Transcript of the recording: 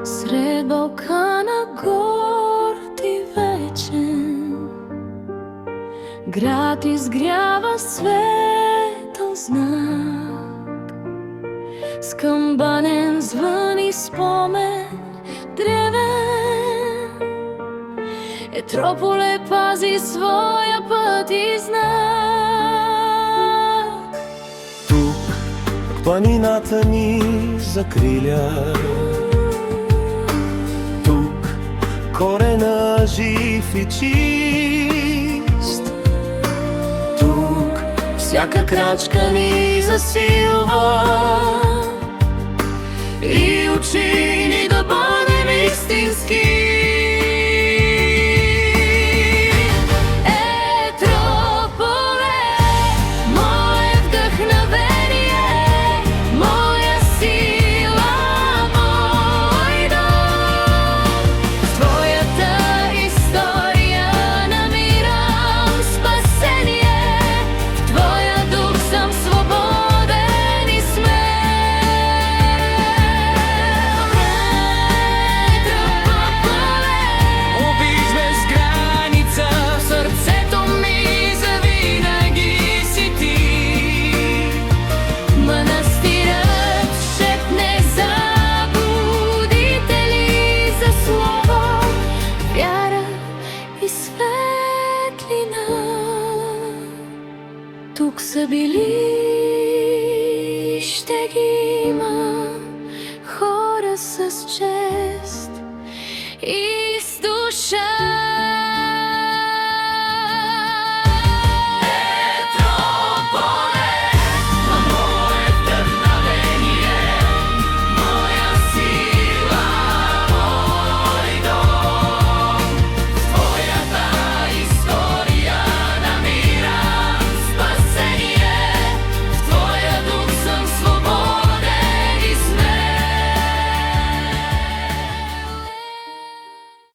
Sred Balkana горд и вечен, град изгрява светъл знак, с камбанен звън и спомен древен. Етрополе пази своя път и знак. Тук планината ни закриля, тук корена жив и чист, тук всяка крачка ни засилва и учи ни да бъдем истински. Тук са били, ще ги има хора с чест и